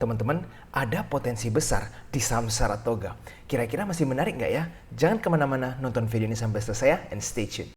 Teman-teman, ada potensi besar di saham Saratoga. Kira-kira masih menarik nggak ya? Jangan kemana-mana, nonton video ini sampai selesai ya, and stay tuned.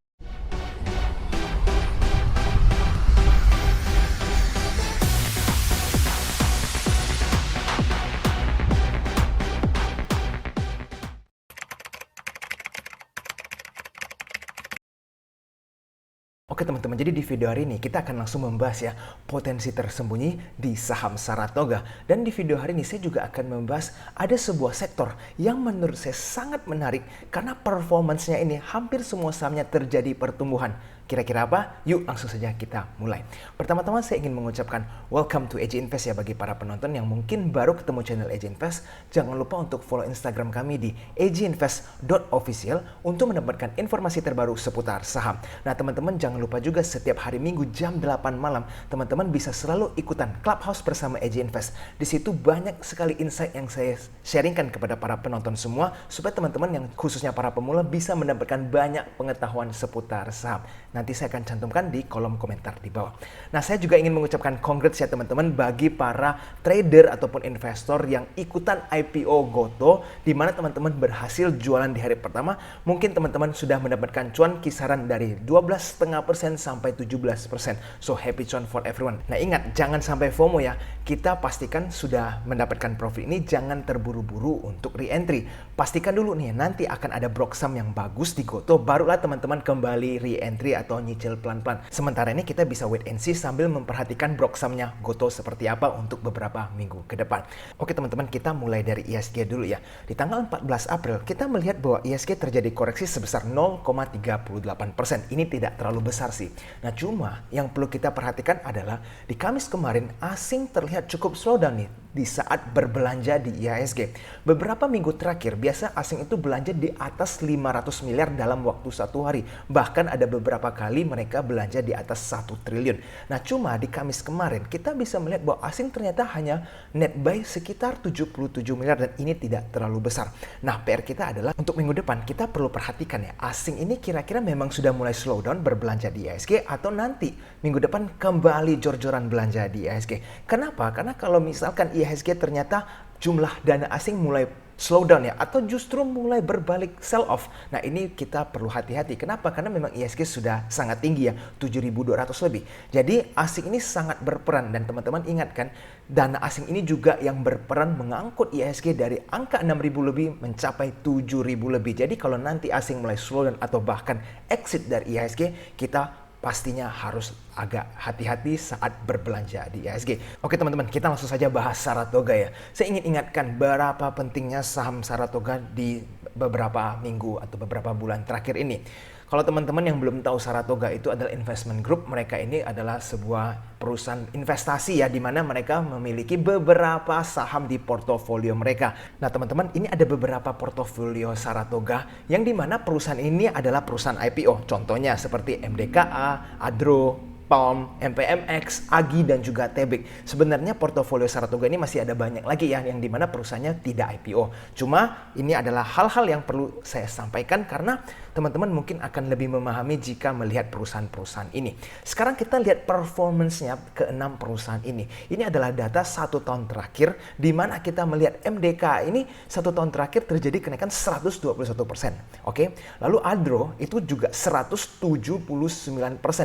Oke teman-teman, jadi di video hari ini kita akan langsung membahas ya potensi tersembunyi di saham Saratoga. Dan di video hari ini saya juga akan membahas ada sebuah sektor yang menurut saya sangat menarik karena performance-nya ini hampir semua sahamnya terjadi pertumbuhan. Kira-kira apa? Yuk langsung saja kita mulai. Pertama-tama saya ingin mengucapkan welcome to AJ Invest ya bagi para penonton yang mungkin baru ketemu channel AJ Invest. Jangan lupa untuk follow Instagram kami di ajinvest.official untuk mendapatkan informasi terbaru seputar saham. Nah teman-teman jangan lupa juga setiap hari Minggu jam 8 malam teman-teman bisa selalu ikutan Clubhouse bersama AJ Invest. Di situ banyak sekali insight yang saya sharingkan kepada para penonton semua supaya teman-teman yang khususnya para pemula bisa mendapatkan banyak pengetahuan seputar saham. Nanti saya akan cantumkan di kolom komentar di bawah. Nah, saya juga ingin mengucapkan congrats ya teman-teman bagi para trader ataupun investor yang ikutan IPO Gotoh, di mana teman-teman berhasil jualan di hari pertama. Mungkin teman-teman sudah mendapatkan cuan kisaran dari 12,5% sampai 17%. So, happy cuan for everyone. Nah, ingat, jangan sampai FOMO ya. Kita pastikan sudah mendapatkan profit ini, jangan terburu-buru untuk re-entry. Pastikan dulu nih, nanti akan ada broksam yang bagus di Gotoh, barulah teman-teman kembali re-entry atau nyicil pelan-pelan. Sementara ini kita bisa wait and see sambil memperhatikan broksamnya Gotoh seperti apa untuk beberapa minggu ke depan. Oke teman-teman, kita mulai dari IHSG dulu ya. Di tanggal 14 April, kita melihat bahwa IHSG terjadi koreksi sebesar 0,38%. Ini tidak terlalu besar sih. Nah cuma yang perlu kita perhatikan adalah di Kamis kemarin asing terlihat cukup slowdown nih di saat berbelanja di IHSG. Beberapa minggu terakhir biasa asing itu belanja di atas 500 miliar dalam waktu satu hari. Bahkan ada beberapa kali mereka belanja di atas 1 triliun. Nah cuma di Kamis kemarin kita bisa melihat bahwa asing ternyata hanya net buy sekitar 77 miliar dan ini tidak terlalu besar. Nah PR kita adalah untuk minggu depan kita perlu perhatikan ya, asing ini kira-kira memang sudah mulai slowdown berbelanja di IHSG atau nanti minggu depan kembali jor-joran belanja di IHSG. Kenapa? Karena kalau misalkan IHSG ternyata jumlah dana asing mulai slowdown ya, atau justru mulai berbalik sell off. Nah ini kita perlu hati-hati. Kenapa? Karena memang IHSG sudah sangat tinggi ya, 7.200 lebih. Jadi asing ini sangat berperan dan teman-teman ingatkan dana asing ini juga yang berperan mengangkut IHSG dari angka 6.000 lebih mencapai 7.000 lebih. Jadi kalau nanti asing mulai slowdown atau bahkan exit dari IHSG, kita pastinya harus agak hati-hati saat berbelanja di IHSG. Oke teman-teman, kita langsung saja bahas Saratoga ya. Saya ingin ingatkan berapa pentingnya saham Saratoga di beberapa minggu atau beberapa bulan terakhir ini. Kalau teman-teman yang belum tahu, Saratoga itu adalah investment group. Mereka ini adalah sebuah perusahaan investasi ya, di mana mereka memiliki beberapa saham di portofolio mereka. Nah teman-teman, ini ada beberapa portofolio Saratoga yang di mana perusahaan ini adalah perusahaan IPO. Contohnya seperti MDKA, Adro, PALM, MPMX, AGI, dan juga Tebik. Sebenarnya portofolio Saratoga ini masih ada banyak lagi ya, yang dimana perusahaannya tidak IPO. Cuma ini adalah hal-hal yang perlu saya sampaikan karena teman-teman mungkin akan lebih memahami jika melihat perusahaan-perusahaan ini. Sekarang kita lihat performance-nya ke-6 perusahaan ini. Ini adalah data 1 tahun terakhir, di mana kita melihat MDK ini 1 tahun terakhir terjadi kenaikan 121%. Oke, lalu Adro itu juga 179%.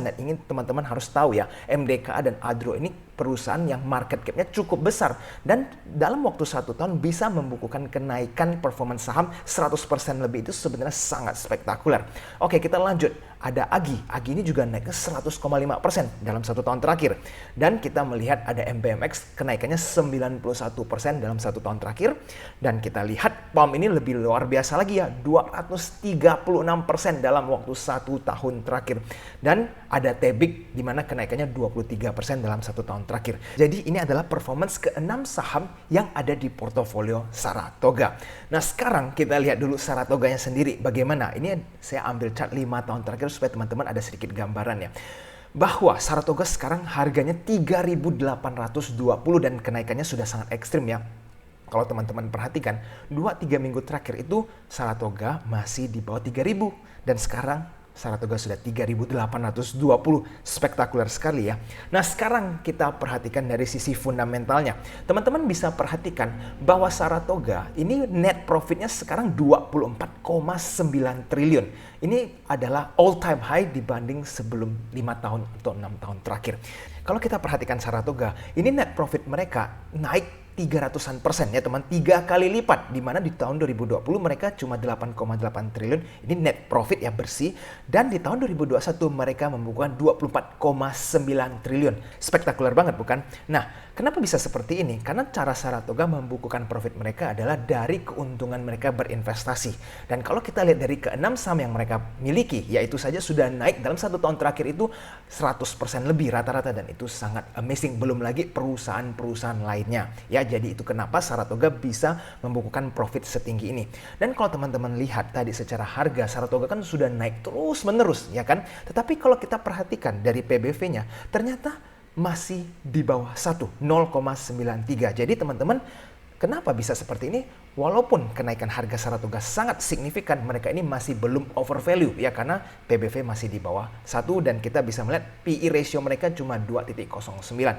Dan ingin teman-teman harus tahu ya, MDKA dan Adro ini perusahaan yang market cap-nya cukup besar dan dalam waktu 1 tahun bisa membukukan kenaikan performance saham 100% lebih. Itu sebenarnya sangat spektakuler. Oke, kita lanjut. Ada AGI. AGI ini juga naiknya 100,5% dalam 1 tahun terakhir. Dan kita melihat ada MPMX kenaikannya 91% dalam 1 tahun terakhir. Dan kita lihat PALM ini lebih luar biasa lagi ya, 236% dalam waktu 1 tahun terakhir. Dan ada Tebik di mana kenaikannya 23% dalam 1 tahun terakhir. Jadi ini adalah performance ke-6 saham yang ada di portofolio Saratoga. Nah sekarang kita lihat dulu Saratoganya sendiri bagaimana. Ini saya ambil chart 5 tahun terakhir supaya teman-teman ada sedikit gambaran ya. Bahwa Saratoga sekarang harganya 3.820 dan kenaikannya sudah sangat ekstrim ya. Kalau teman-teman perhatikan 2-3 minggu terakhir itu Saratoga masih di bawah 3.000 dan sekarang Saratoga sudah 3.820, spektakuler sekali ya. Nah sekarang kita perhatikan dari sisi fundamentalnya. Teman-teman bisa perhatikan bahwa Saratoga ini net profitnya sekarang 24,9 triliun. Ini adalah all time high dibanding sebelum 5 tahun atau 6 tahun terakhir. Kalau kita perhatikan Saratoga, ini net profit mereka naik 300% ya teman, 3 kali lipat, di mana di tahun 2020 mereka cuma 8,8 triliun, ini net profit ya bersih, dan di tahun 2021 mereka membukukan 24,9 triliun. Spektakuler banget bukan? Nah, kenapa bisa seperti ini? Karena cara Saratoga membukukan profit mereka adalah dari keuntungan mereka berinvestasi. Dan kalau kita lihat dari ke-6 saham yang mereka miliki, yaitu saja sudah naik dalam 1 tahun terakhir itu 100% lebih rata-rata, dan itu sangat amazing. Belum lagi perusahaan-perusahaan lainnya. Ya, jadi itu kenapa Saratoga bisa membukukan profit setinggi ini. Dan kalau teman-teman lihat tadi secara harga, Saratoga kan sudah naik terus-menerus, ya kan? Tetapi kalau kita perhatikan dari PBV-nya, ternyata masih di bawah 1, 0,93. Jadi teman-teman, kenapa bisa seperti ini? Walaupun kenaikan harga Saratoga sangat signifikan, mereka ini masih belum overvalue ya, karena PBV masih di bawah 1 dan kita bisa melihat PE ratio mereka cuma 2.09.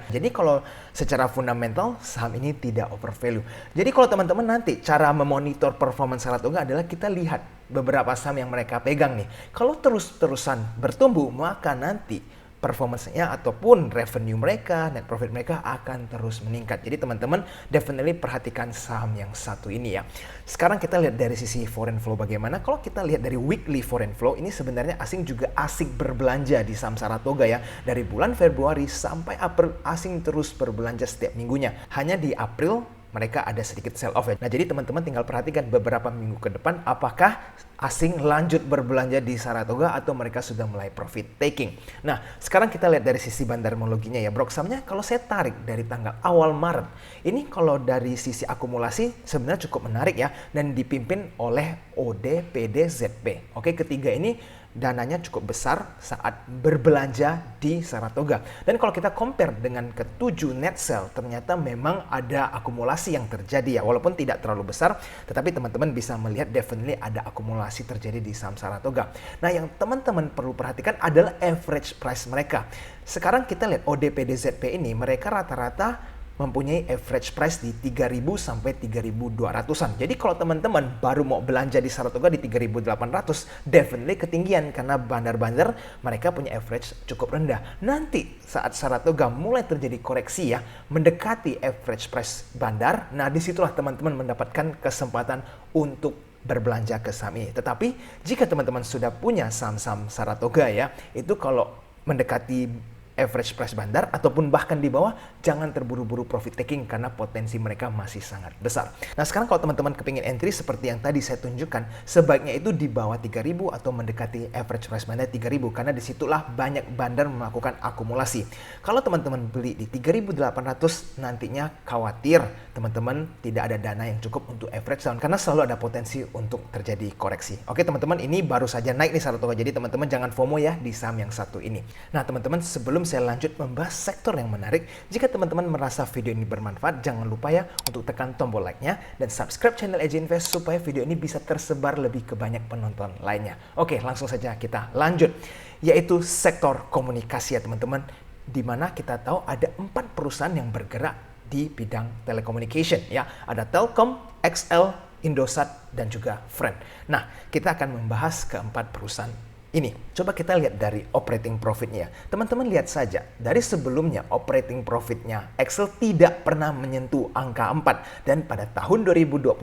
Jadi kalau secara fundamental saham ini tidak overvalue. Jadi kalau teman-teman nanti cara memonitor performance Saratoga adalah kita lihat beberapa saham yang mereka pegang nih. Kalau terus-terusan bertumbuh, maka nanti performance-nya ataupun revenue mereka, net profit mereka akan terus meningkat. Jadi teman-teman definitely perhatikan saham yang satu ini ya. Sekarang kita lihat dari sisi foreign flow bagaimana. Kalau kita lihat dari weekly foreign flow, ini sebenarnya asing juga asik berbelanja di saham Saratoga ya. Dari bulan Februari sampai April, asing terus berbelanja setiap minggunya. Hanya di April mereka ada sedikit sell off ya. Nah jadi teman-teman tinggal perhatikan beberapa minggu ke depan apakah asing lanjut berbelanja di Saratoga atau mereka sudah mulai profit taking. Nah sekarang kita lihat dari sisi bandarmologinya ya. Broksamnya kalau saya tarik dari tanggal awal Maret, ini kalau dari sisi akumulasi sebenarnya cukup menarik ya, dan dipimpin oleh ODPDZP. Oke, ketiga ini dananya cukup besar saat berbelanja di Saratoga. Dan kalau kita compare dengan ke-7 net sell, ternyata memang ada akumulasi yang terjadi ya. Walaupun tidak terlalu besar, tetapi teman-teman bisa melihat definitely ada akumulasi terjadi di saham Saratoga. Nah, yang teman-teman perlu perhatikan adalah average price mereka. Sekarang kita lihat ODPDZP ini, mereka rata-rata mempunyai average price di 3.000 sampai 3.200-an. Jadi kalau teman-teman baru mau belanja di Saratoga di 3.800, definitely ketinggian karena bandar-bandar mereka punya average cukup rendah. Nanti saat Saratoga mulai terjadi koreksi ya, mendekati average price bandar, nah disitulah teman-teman mendapatkan kesempatan untuk berbelanja ke saham ini. Tetapi jika teman-teman sudah punya saham-saham Saratoga ya, itu kalau mendekati average price bandar ataupun bahkan di bawah, jangan terburu-buru profit taking karena potensi mereka masih sangat besar. Nah sekarang kalau teman-teman kepingin entry seperti yang tadi saya tunjukkan, sebaiknya itu di bawah 3.000 atau mendekati average price bandar 3.000 karena disitulah banyak bandar melakukan akumulasi. Kalau teman-teman beli di 3.800, nantinya khawatir teman-teman tidak ada dana yang cukup untuk average down karena selalu ada potensi untuk terjadi koreksi. Oke teman-teman, ini baru saja naik nih Saratoga, jadi teman-teman jangan FOMO ya di saham yang satu ini. Nah teman-teman, sebelum saya lanjut membahas sektor yang menarik, jika teman-teman merasa video ini bermanfaat, jangan lupa ya untuk tekan tombol like-nya dan subscribe channel EJ Invest supaya video ini bisa tersebar lebih ke banyak penonton lainnya. Oke, langsung saja kita lanjut, yaitu sektor komunikasi ya teman-teman, di mana kita tahu ada 4 perusahaan yang bergerak di bidang telecommunication ya. Ada Telkom, XL, Indosat, dan juga Friend. Nah, kita akan membahas keempat perusahaan ini. Coba kita lihat dari operating profitnya. Teman-teman lihat saja, dari sebelumnya operating profitnya Excel tidak pernah menyentuh angka 4. Dan pada tahun 2021,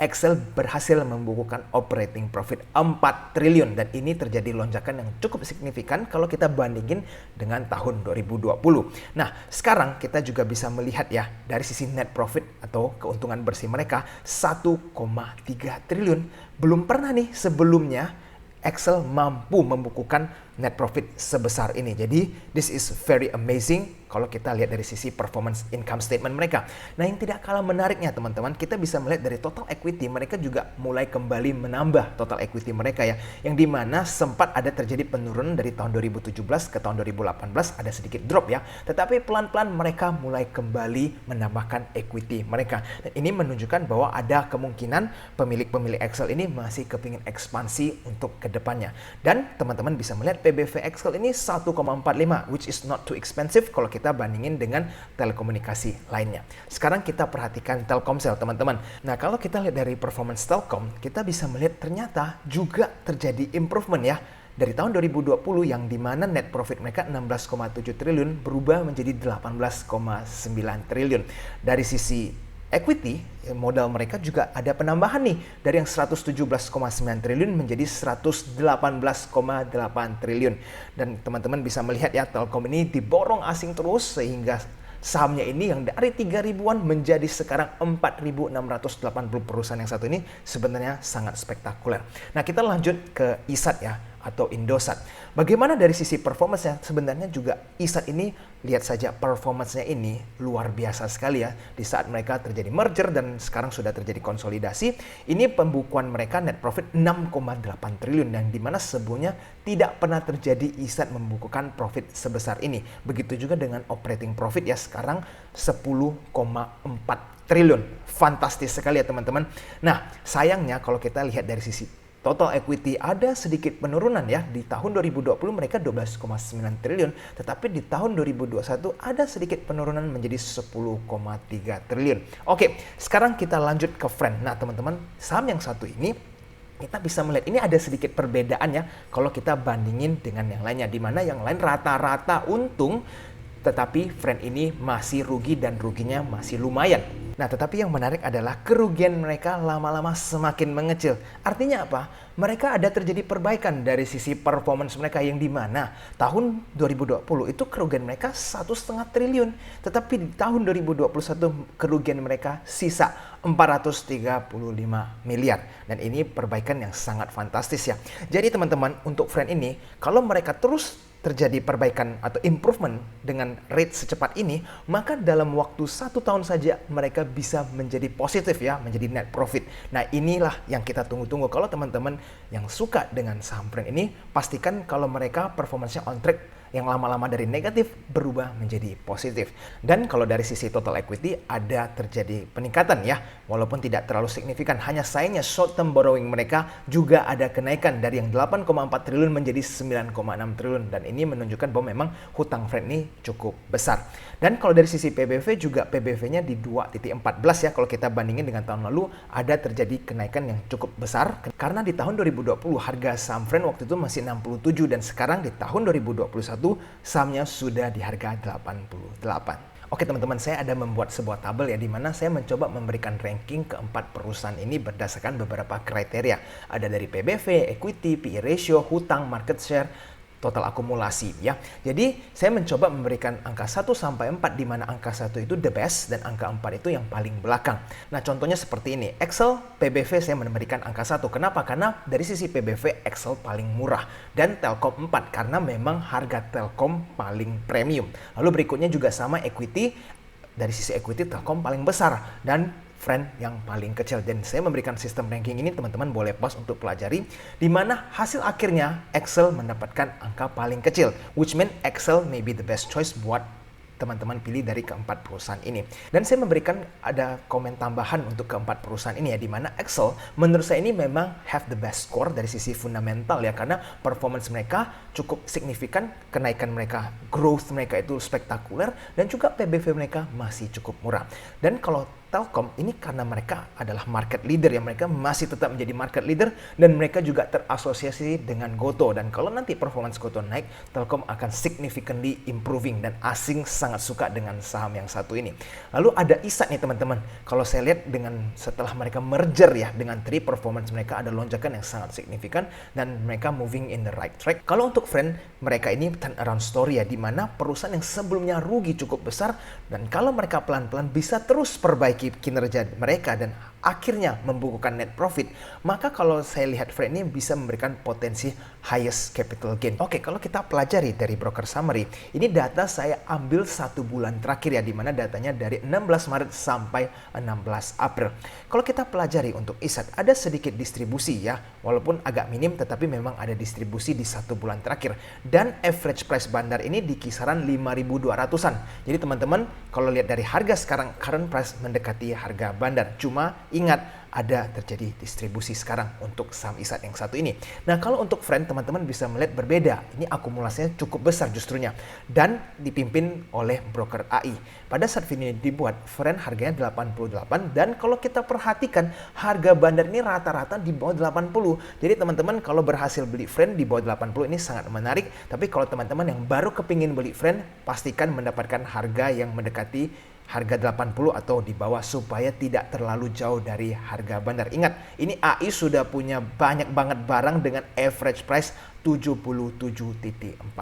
Excel berhasil membukukan operating profit 4 triliun. Dan ini terjadi lonjakan yang cukup signifikan kalau kita bandingin dengan tahun 2020. Nah, sekarang kita juga bisa melihat ya, dari sisi net profit atau keuntungan bersih mereka 1,3 triliun. Belum pernah nih sebelumnya Excel mampu membukukan net profit sebesar ini. Jadi, this is very amazing. kalau kita lihat dari sisi performance income statement mereka. Nah, yang tidak kalah menariknya teman-teman, kita bisa melihat dari total equity mereka juga mulai kembali menambah total equity mereka ya, yang dimana sempat ada terjadi penurunan dari tahun 2017 ke tahun 2018, ada sedikit drop ya, tetapi pelan-pelan mereka mulai kembali menambahkan equity mereka. Dan ini menunjukkan bahwa ada kemungkinan pemilik-pemilik Excel ini masih kepingin ekspansi untuk kedepannya. Dan teman-teman bisa melihat PBV Excel ini 1,45, which is not too expensive kalau kita bandingin dengan telekomunikasi lainnya. Sekarang kita perhatikan Telkomsel teman-teman. Nah, kalau kita lihat dari performance Telkom, kita bisa melihat ternyata juga terjadi improvement ya. Dari tahun 2020 yang dimana net profit mereka 16,7 triliun berubah menjadi 18,9 triliun. Dari sisi equity, modal mereka juga ada penambahan nih. Dari yang 117,9 triliun menjadi 118,8 triliun. Dan teman-teman bisa melihat ya, Telkom ini diborong asing terus sehingga sahamnya ini yang dari 3 ribuan menjadi sekarang 4.680 perusahaan yang satu ini sebenarnya sangat spektakuler. Nah, kita lanjut ke ISAT ya, atau Indosat. Bagaimana dari sisi performance-nya? Sebenarnya juga ISAT ini, lihat saja performance-nya ini luar biasa sekali ya. Di saat mereka terjadi merger dan sekarang sudah terjadi konsolidasi, ini pembukuan mereka net profit 6,8 triliun yang dimana sebelumnya tidak pernah terjadi ISAT membukukan profit sebesar ini. Begitu juga dengan operating profit ya, sekarang 10,4 triliun. Fantastis sekali ya teman-teman. Nah, sayangnya kalau kita lihat dari sisi total equity ada sedikit penurunan ya. Di tahun 2020 mereka 12,9 triliun, tetapi di tahun 2021 ada sedikit penurunan menjadi 10,3 triliun. Oke, sekarang kita lanjut ke Friend. Nah, teman-teman, saham yang satu ini kita bisa melihat ini ada sedikit perbedaan ya kalau kita bandingin dengan yang lainnya, di mana yang lain rata-rata untung, tetapi Friend ini masih rugi dan ruginya masih lumayan. Nah, tetapi yang menarik adalah kerugian mereka lama-lama semakin mengecil. Artinya apa? Mereka ada terjadi perbaikan dari sisi performance mereka yang dimana tahun 2020 itu kerugian mereka 1,5 triliun. Tetapi di tahun 2021 kerugian mereka sisa 435 miliar. Dan ini perbaikan yang sangat fantastis ya. Jadi teman-teman, untuk Friend ini, kalau mereka terus terjadi perbaikan atau improvement dengan rate secepat ini, maka dalam waktu 1 tahun saja mereka bisa menjadi positif ya, menjadi net profit. Nah, inilah yang kita tunggu-tunggu. Kalau teman-teman yang suka dengan saham Friend ini, pastikan kalau mereka performance-nya on track, yang lama-lama dari negatif berubah menjadi positif. Dan kalau dari sisi total equity ada terjadi peningkatan ya, walaupun tidak terlalu signifikan. Hanya sayangnya short term borrowing mereka juga ada kenaikan dari yang 8,4 triliun menjadi 9,6 triliun. Dan ini menunjukkan bahwa memang hutang Friend ini cukup besar. Dan kalau dari sisi PBV juga, PBV-nya di 2.14 ya. Kalau kita bandingin dengan tahun lalu, ada terjadi kenaikan yang cukup besar. Karena di tahun 2020 harga saham Friend waktu itu masih 67, dan sekarang di tahun 2021 sahamnya sudah di harga 88. Oke teman-teman, saya ada membuat sebuah tabel ya, di mana saya mencoba memberikan ranking keempat perusahaan ini berdasarkan beberapa kriteria. Ada dari PBV, equity, PE ratio, hutang, market share, total akumulasi ya. Jadi saya mencoba memberikan angka 1 sampai 4, di mana angka 1 itu the best dan angka 4 itu yang paling belakang. Nah, contohnya seperti ini. Excel PBV saya memberikan angka 1. Kenapa? Karena dari sisi PBV Excel paling murah, dan Telkom 4 karena memang harga Telkom paling premium. Lalu berikutnya juga sama equity. Dari sisi equity Telkom paling besar dan Friend yang paling kecil. Dan saya memberikan sistem ranking ini, teman-teman boleh pause untuk pelajari, di mana hasil akhirnya Excel mendapatkan angka paling kecil, which mean Excel may be the best choice buat teman-teman pilih dari keempat perusahaan ini. Dan saya memberikan ada komen tambahan untuk keempat perusahaan ini ya, di mana Excel menurut saya ini memang have the best score dari sisi fundamental ya, karena performance mereka cukup signifikan, kenaikan mereka, growth mereka itu spektakuler, dan juga PBV mereka masih cukup murah. Dan kalau Telkom ini karena mereka adalah market leader ya, mereka masih tetap menjadi market leader, dan mereka juga terasosiasi dengan Goto, dan kalau nanti performance Goto naik, Telkom akan significantly improving, dan asing sangat suka dengan saham yang satu ini. Lalu ada ISAT nih teman-teman. Kalau saya lihat dengan setelah mereka merger ya dengan Tri, performance mereka ada lonjakan yang sangat signifikan dan mereka moving in the right track. Kalau untuk Friend, mereka ini turnaround story ya, di mana perusahaan yang sebelumnya rugi cukup besar, dan kalau mereka pelan-pelan bisa terus perbaiki memperbaiki kinerja mereka dan akhirnya membukukan net profit, maka kalau saya lihat friend ini bisa memberikan potensi highest capital gain. Oke, kalau kita pelajari dari broker summary, ini data saya ambil 1 bulan terakhir ya, dimana datanya dari 16 Maret sampai 16 April. Kalau kita pelajari untuk ISAT, ada sedikit distribusi ya, walaupun agak minim tetapi memang ada distribusi di 1 bulan terakhir. Dan average price bandar ini di kisaran 5.200-an. Jadi teman-teman kalau lihat dari harga sekarang, current price mendekati harga bandar. Cuma ingat, ada terjadi distribusi sekarang untuk saham ISAT yang satu ini. Nah, kalau untuk friend, teman-teman bisa melihat berbeda. Ini akumulasinya cukup besar justrunya dan dipimpin oleh broker AI. Pada saat video ini dibuat, friend harganya 88 dan kalau kita perhatikan harga bandar ini rata-rata di bawah 80. Jadi teman-teman kalau berhasil beli friend di bawah 80 ini sangat menarik. Tapi kalau teman-teman yang baru kepingin beli friend, pastikan mendapatkan harga yang mendekati harga 80 atau di bawah supaya tidak terlalu jauh dari harga bandar. Ingat, ini AI sudah punya banyak banget barang dengan average price 77.42.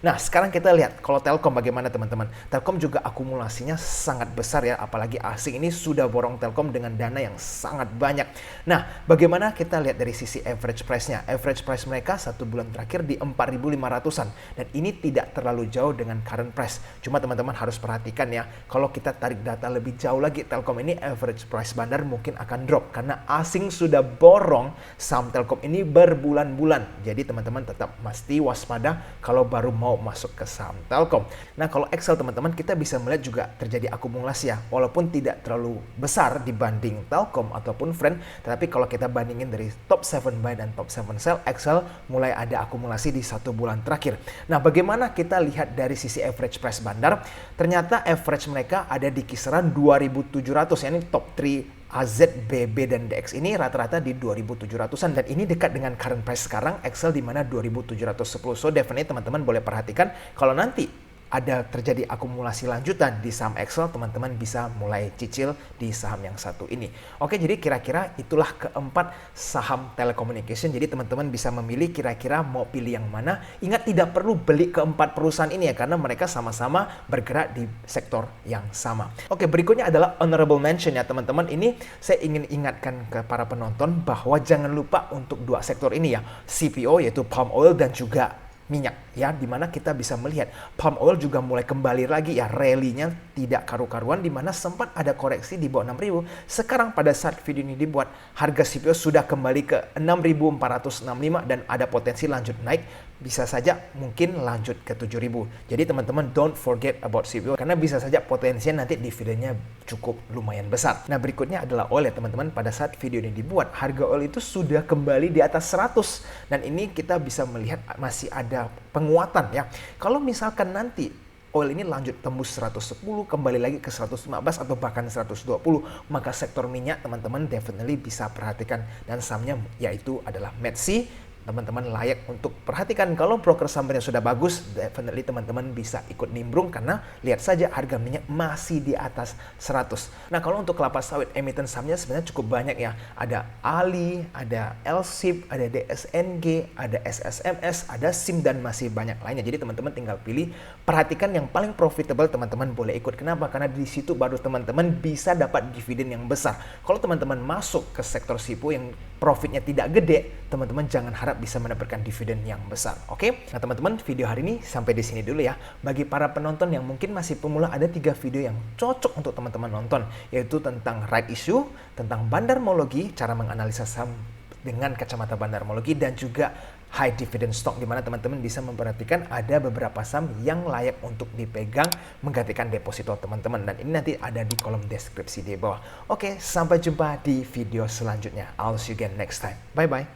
Nah, sekarang kita lihat kalau Telkom bagaimana teman-teman. Telkom juga akumulasinya sangat besar ya, apalagi asing ini sudah borong Telkom dengan dana yang sangat banyak. Nah, bagaimana kita lihat dari sisi average price-nya. Average price mereka 1 bulan terakhir di 4.500-an dan ini tidak terlalu jauh dengan current price. Cuma teman-teman harus perhatikan ya, kalau kita tarik data lebih jauh lagi, Telkom ini average price bandar mungkin akan drop karena asing sudah borong saham Telkom ini berbulan-bulan. Jadi teman-teman tetap mesti waspada kalau baru mau masuk ke saham Telkom. Nah, kalau Excel teman-teman kita bisa melihat juga terjadi akumulasi ya, walaupun tidak terlalu besar dibanding Telkom ataupun Friend, tetapi kalau kita bandingin dari top 7 buy dan top 7 sell, Excel mulai ada akumulasi di 1 bulan terakhir. Nah, bagaimana kita lihat dari sisi average price bandar? Ternyata average mereka ada di kisaran 2.700, ya, ini top 3 AZ, BB, dan DX ini rata-rata di 2.700-an dan ini dekat dengan current price sekarang Excel di mana 2.710. So definitely teman-teman boleh perhatikan kalau nanti ada terjadi akumulasi lanjutan di saham Excel, teman-teman bisa mulai cicil di saham yang satu ini. Oke, jadi kira-kira itulah keempat saham telecommunication. Jadi teman-teman bisa memilih kira-kira mau pilih yang mana. Ingat, tidak perlu beli keempat perusahaan ini ya, karena mereka sama-sama bergerak di sektor yang sama. Oke, berikutnya adalah honorable mention ya teman-teman. Ini saya ingin ingatkan ke para penonton bahwa jangan lupa untuk dua sektor ini ya, CPO yaitu palm oil dan juga minyak ya, dimana kita bisa melihat palm oil juga mulai kembali lagi ya, rally-nya tidak karu-karuan, dimana sempat ada koreksi di bawah 6.000. Sekarang pada saat video ini dibuat, harga CPO sudah kembali ke 6.465 dan ada potensi lanjut naik, bisa saja mungkin lanjut ke 7.000. Jadi teman-teman don't forget about CPO karena bisa saja potensinya nanti dividennya cukup lumayan besar. Nah, berikutnya adalah oil ya teman-teman. Pada saat video ini dibuat, harga oil itu sudah kembali di atas 100 dan ini kita bisa melihat masih ada penguatan ya. Kalau misalkan nanti oil ini lanjut tembus 110, kembali lagi ke 115 atau bahkan 120, maka sektor minyak teman-teman definitely bisa perhatikan dan sahamnya yaitu adalah Metsi. Teman-teman layak untuk perhatikan. Kalau broker sahamnya sudah bagus, definitely teman-teman bisa ikut nimbrung karena lihat saja harga minyak masih di atas 100. Nah, kalau untuk kelapa sawit, emiten sahamnya sebenarnya cukup banyak ya. Ada Ali, ada LSIP, ada DSNG, ada SSMS, ada SIM, dan masih banyak lainnya. Jadi teman-teman tinggal pilih, perhatikan yang paling profitable, teman-teman boleh ikut. Kenapa? Karena di situ baru teman-teman bisa dapat dividen yang besar. Kalau teman-teman masuk ke sektor SIPO yang profitnya tidak gede, teman-teman jangan harap bisa mendapatkan dividen yang besar. Oke? Nah teman-teman, video hari ini sampai di sini dulu ya. Bagi para penonton yang mungkin masih pemula, ada 3 video yang cocok untuk teman-teman nonton, yaitu tentang right issue, tentang bandarmologi, cara menganalisa saham dengan kacamata bandarmologi, dan juga high dividend stock, di mana teman-teman bisa memperhatikan ada beberapa saham yang layak untuk dipegang menggantikan deposito teman-teman, dan ini nanti ada di kolom deskripsi di bawah. Oke, sampai jumpa di video selanjutnya. I'll see you again next time. Bye bye.